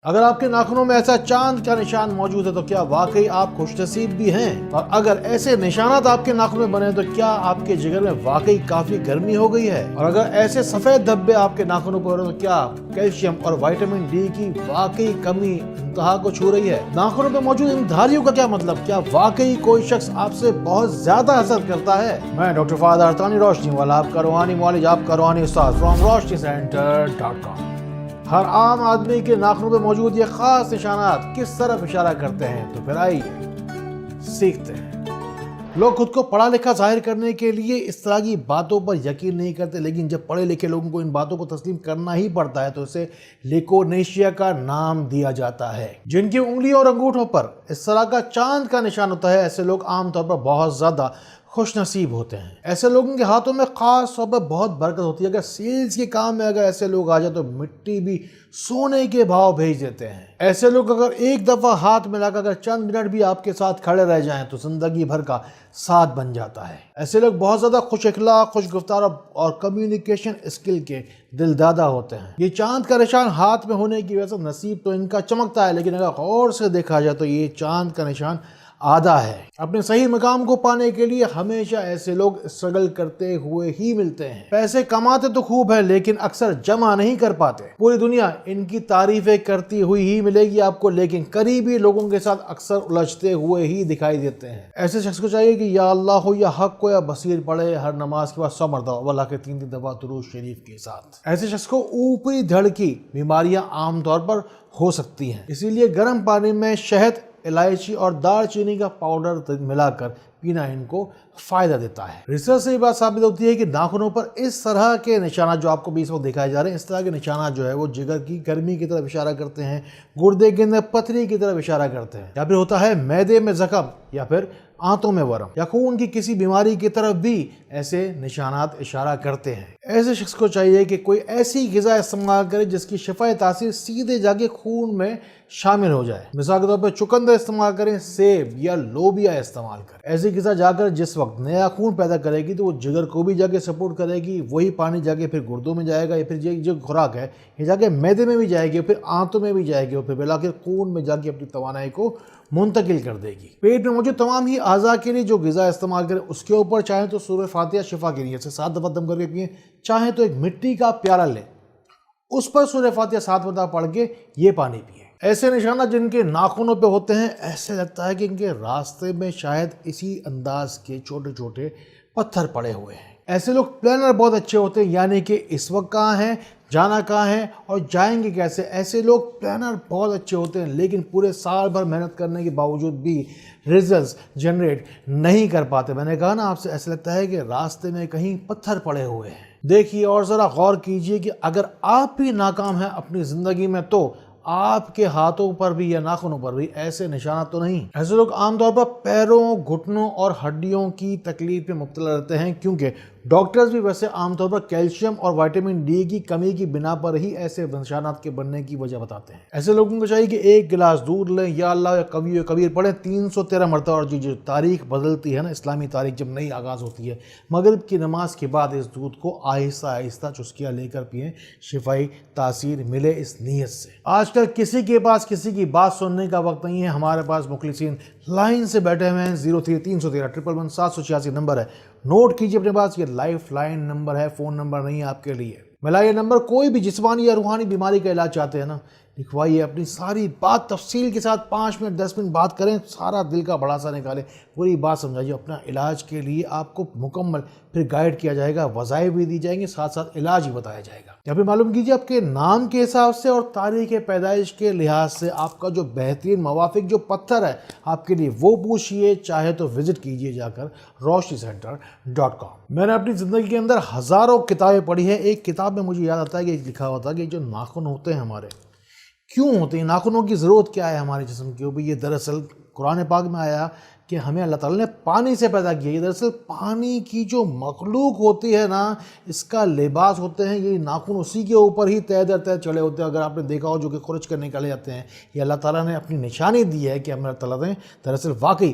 اگر آپ کے ناخنوں میں ایسا چاند کا نشان موجود ہے تو کیا واقعی آپ خوش نصیب بھی ہیں؟ اور اگر ایسے نشانات آپ کے ناخنوں میں بنے تو کیا آپ کے جگر میں واقعی کافی گرمی ہو گئی ہے؟ اور اگر ایسے سفید دھبے آپ کے ناخنوں پر ہو تو کیا کیلشیم اور وٹامن ڈی کی واقعی کمی انتہا کو چھو رہی ہے؟ ناخنوں پہ موجود ان دھاریوں کا کیا مطلب؟ کیا واقعی کوئی شخص آپ سے بہت زیادہ حسد کرتا ہے؟ میں ڈاکٹر فہد ارتانی روشنی والا، آپ کا روحانی معالج، آپ کا روحانی استاد فرام roshnicenter.com۔ ہر عام آدمی کے ناخنوں پہ موجود یہ خاص نشانات کس طرف اشارہ کرتے ہیں؟ تو پھر آئیے سیکھتے ہیں۔ لوگ خود کو پڑھا لکھا ظاہر کرنے کے لیے اس طرح کی باتوں پر یقین نہیں کرتے، لیکن جب پڑھے لکھے لوگوں کو ان باتوں کو تسلیم کرنا ہی پڑتا ہے تو اسے لیکونیشیا کا نام دیا جاتا ہے۔ جن کی انگلیوں اور انگوٹھوں پر اس طرح کا چاند کا نشان ہوتا ہے، ایسے لوگ عام طور پر بہت زیادہ خوش نصیب ہوتے ہیں۔ ایسے لوگوں کے ہاتھوں میں خاص طور پر بہت برکت ہوتی ہے۔ اگر سیلز کے کام میں اگر ایسے لوگ آ جائیں تو مٹی بھی سونے کے بھاؤ بھیج دیتے ہیں۔ ایسے لوگ اگر ایک دفعہ ہاتھ ملا کر اگر چند منٹ بھی آپ کے ساتھ کھڑے رہ جائیں تو زندگی بھر کا ساتھ بن جاتا ہے۔ ایسے لوگ بہت زیادہ خوش اخلاق، خوش گفتار اور کمیونیکیشن اسکل کے دلدادہ ہوتے ہیں۔ یہ چاند کا نشان ہاتھ میں ہونے کی وجہ سے نصیب تو ان کا چمکتا ہے، لیکن اگر غور سے دیکھا جائے تو یہ چاند کا نشان آدھا ہے۔ اپنے صحیح مقام کو پانے کے لیے ہمیشہ ایسے لوگ اسٹرگل کرتے ہوئے ہی ملتے ہیں۔ پیسے کماتے تو خوب ہے لیکن اکثر جمع نہیں کر پاتے۔ پوری دنیا ان کی تعریفیں کرتی ہوئی ہی ملے گی آپ کو، لیکن قریبی لوگوں کے ساتھ اکثر الجھتے ہوئے ہی دکھائی دیتے ہیں۔ ایسے شخص کو چاہیے کہ یا اللہ ہو یا حق کو یا بصیر پڑھے ہر نماز کے بعد 100 مرتبہ اللہ کے 3 دفعہ درود شریف کے ساتھ۔ ایسے شخص کو اوپری دھڑ کی بیماریاں عام طور پر ہو سکتی ہیں، اسی لیے گرم پانی میں شہد، الائچی اور دار چینی کا پاؤڈر ملا کر پینا ان کو فائدہ دیتا ہے۔ ریسرچ سے یہ بات ثابت ہوتی ہے کہ ناخنوں پر اس طرح کے نشانات جو آپ کو 20 وقت دکھائے جا رہے ہیں، اس طرح کے نشانات جو ہے وہ جگر کی گرمی کی طرف اشارہ کرتے ہیں، گردے کے اندر پتھری کی طرف اشارہ کرتے ہیں، یا پھر ہوتا ہے معدے میں زخم، یا پھر آنتوں میں ورم یا خون کی کسی بیماری کی طرف بھی ایسے نشانات اشارہ کرتے ہیں۔ ایسے شخص کو چاہیے کہ کوئی ایسی غذا استعمال کرے جس کی شفائی تاثیر سیدھے جا کے خون میں شامل ہو جائے۔ مثال کے طور پر چقندر استعمال کریں، سیب یا لوبیا استعمال کریں۔ ایسی غذا جا کر جس وقت نیا خون پیدا کرے گی تو وہ جگر کو بھی جا کے سپورٹ کرے گی، وہی پانی جا کے پھر گردوں میں جائے گا، یا پھر جو خوراک ہے یہ جا کے معدے میں بھی جائے گی، پھر آنتوں میں بھی جائے گی، اور پھر بلاخر خون میں جا کے اپنی توانائی کو منتقل کر دے گی۔ پیٹ میں موجود تمام ہی اعضاء کے لیے جو غذا استعمال کریں اس کے اوپر چاہیں تو سورہ فاتحہ شفا کے لیے 7 دفعہ دم کر کے پئیں، چاہیں تو ایک مٹی کا پیالہ لیں، اس پر سورہ فاتحہ 7 مرتبہ پڑھ کے یہ پانی پئیں۔ ایسے نشانات جن کے ناخنوں پہ ہوتے ہیں، ایسے لگتا ہے کہ ان کے راستے میں شاید اسی انداز کے چھوٹے چھوٹے پتھر پڑے ہوئے ہیں۔ ایسے لوگ پلانر بہت اچھے ہوتے ہیں، یعنی کہ اس وقت کہاں ہیں، جانا کہاں ہے اور جائیں گے کیسے۔ ایسے لوگ پلانر بہت اچھے ہوتے ہیں لیکن پورے سال بھر محنت کرنے کے باوجود بھی ریزلٹس جنریٹ نہیں کر پاتے۔ میں نے کہا نا آپ سے، ایسا لگتا ہے کہ راستے میں کہیں پتھر پڑے ہوئے ہیں۔ دیکھیے اور ذرا غور کیجئے کہ اگر آپ بھی ناکام ہیں اپنی زندگی میں تو آپ کے ہاتھوں پر بھی یا ناخنوں پر بھی ایسے نشانات تو نہیں۔ ایسے لوگ عام طور پر پیروں، گھٹنوں اور ہڈیوں کی تکلیف میں مبتلا رہتے ہیں، کیونکہ ڈاکٹرز بھی ویسے عام طور پر کیلشیم اور وٹامن ڈی کی کمی کی بنا پر ہی ایسے نشانات کے بننے کی وجہ بتاتے ہیں۔ ایسے لوگوں کو چاہیے کہ ایک گلاس دودھ لیں، یا اللہ یا کبیر کبیر پڑھیں 313 مرتبہ، اور جو تاریخ بدلتی ہے نا، اسلامی تاریخ جب نئی آغاز ہوتی ہے، مغرب کی نماز کے بعد اس دودھ کو آہستہ آہستہ چسکیاں لے کر پئیں، شفائی تاثیر ملے اس نیت سے۔ آج کل کسی کے پاس کسی کی بات سننے کا وقت نہیں ہے۔ ہمارے پاس مخلصین لائن سے بیٹھے ہوئے ہیں، 0313 نمبر ہے، نوٹ کیجئے اپنے پاس، یہ لائف لائن نمبر ہے، فون نمبر نہیں ہے آپ کے لیے۔ ملائیے نمبر، کوئی بھی جسمانی یا روحانی بیماری کا علاج چاہتے ہیں نا، لکھوائیے، اپنی ساری بات تفصیل کے ساتھ 5 منٹ 10 منٹ بات کریں، سارا دل کا بڑاسا نکالیں، پوری بات سمجھائیے۔ اپنا علاج کے لیے آپ کو مکمل پھر گائیڈ کیا جائے گا، وظائف بھی دی جائیں گے، ساتھ ساتھ علاج بھی بتایا جائے گا۔ یا پھر معلوم کیجیے آپ کے نام کے حساب سے اور تاریخ پیدائش کے لحاظ سے آپ کا جو بہترین موافق جو پتھر ہے آپ کے لیے وہ پوچھئے، چاہے تو وزٹ کیجیے جا کر roshnicenter.com۔ میں نے اپنی زندگی کے اندر ہزاروں کتابیں پڑھی ہیں۔ ایک کتاب میں مجھے یاد آتا ہے کہ لکھا ہوتا ہے کہ جو ناخن ہوتے ہیں ہمارے، کیوں ہوتے ہیں، ناخنوں کی ضرورت کیا ہے ہمارے جسم کے اوپر، یہ دراصل قرآن پاک میں آیا کہ ہمیں اللہ تعالیٰ نے پانی سے پیدا کیا۔ یہ دراصل پانی کی جو مخلوق ہوتی ہے نا، اس کا لباس ہوتے ہیں یہ ناخن، اسی کے اوپر ہی تہ در تہ چڑھے ہوتے ہیں۔ اگر آپ نے دیکھا ہو جو کہ خرچ کر نکالے جاتے ہیں، یہ اللہ تعالیٰ نے اپنی نشانی دی ہے کہ ہمیں اللہ تعالیٰ نے دراصل واقعی